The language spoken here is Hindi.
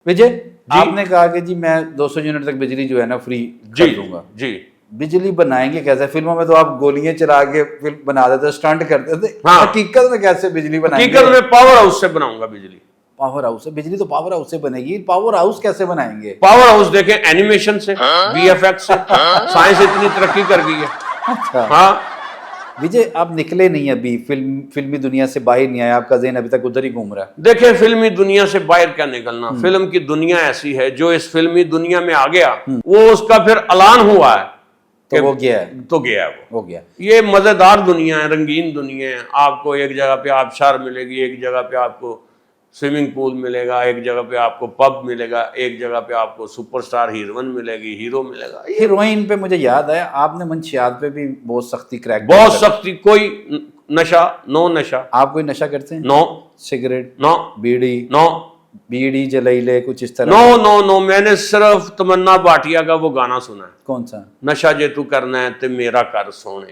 विजय, आपने कहा कि जी मैं 200 यूनिट तक बिजली जो है ना फ्री कर दूंगा जी। बिजली बनाएंगे कैसे? फिल्मों में तो आप गोलियां चला के फिल्म बना देते, स्टंट करते थे। हाँ। हकीकत में कैसे बिजली बनाएंगे? हकीकत में पावर हाउस से बनाऊंगा बिजली। पावर हाउस से बिजली? तो पावर हाउस से बनेगी। पावर हाउस कैसे बनाएंगे? पावर हाउस देखें एनिमेशन से, वीएफएक्स से, साइंस इतनी तरक्की कर गई है। अच्छा हाँ विजय, आप निकले नहीं अभी, फिल्मी दुनिया से बाहर नहीं आया, आपका ज़हन अभी तक उधर ही घूम रहा है। देखिए, फिल्मी दुनिया से बाहर क्या निकलना, फिल्म की दुनिया ऐसी है, जो इस फिल्मी दुनिया में आ गया वो उसका फिर ऐलान हुआ है तो वो गया है, तो गया है वो हो गया। ये मजेदार दुनिया है, रंगीन दुनिया है। आपको एक जगह पे आबशार मिलेगी, एक जगह पे आपको स्विमिंग पूल मिलेगा, एक जगह पे आपको पब मिलेगा, एक जगह पे आपको सुपरस्टार हीरोइन मिलेगी, हीरो मिलेगा। हीरोइन पे मुझे याद है आपने मंशियात पे भी बहुत सख्ती क्रैक, बहुत सख्ती। कोई नशा, नो नशा। आप कोई नशा करते हैं? No cigarette, no bidi, no bidi जलाइले कुछ इस तरह? No no no. मैंने सिर्फ तमन्ना भाटिया का वो गाना सुना है, कौन सा? नशा जे तू करना है ते मेरा कर सोने।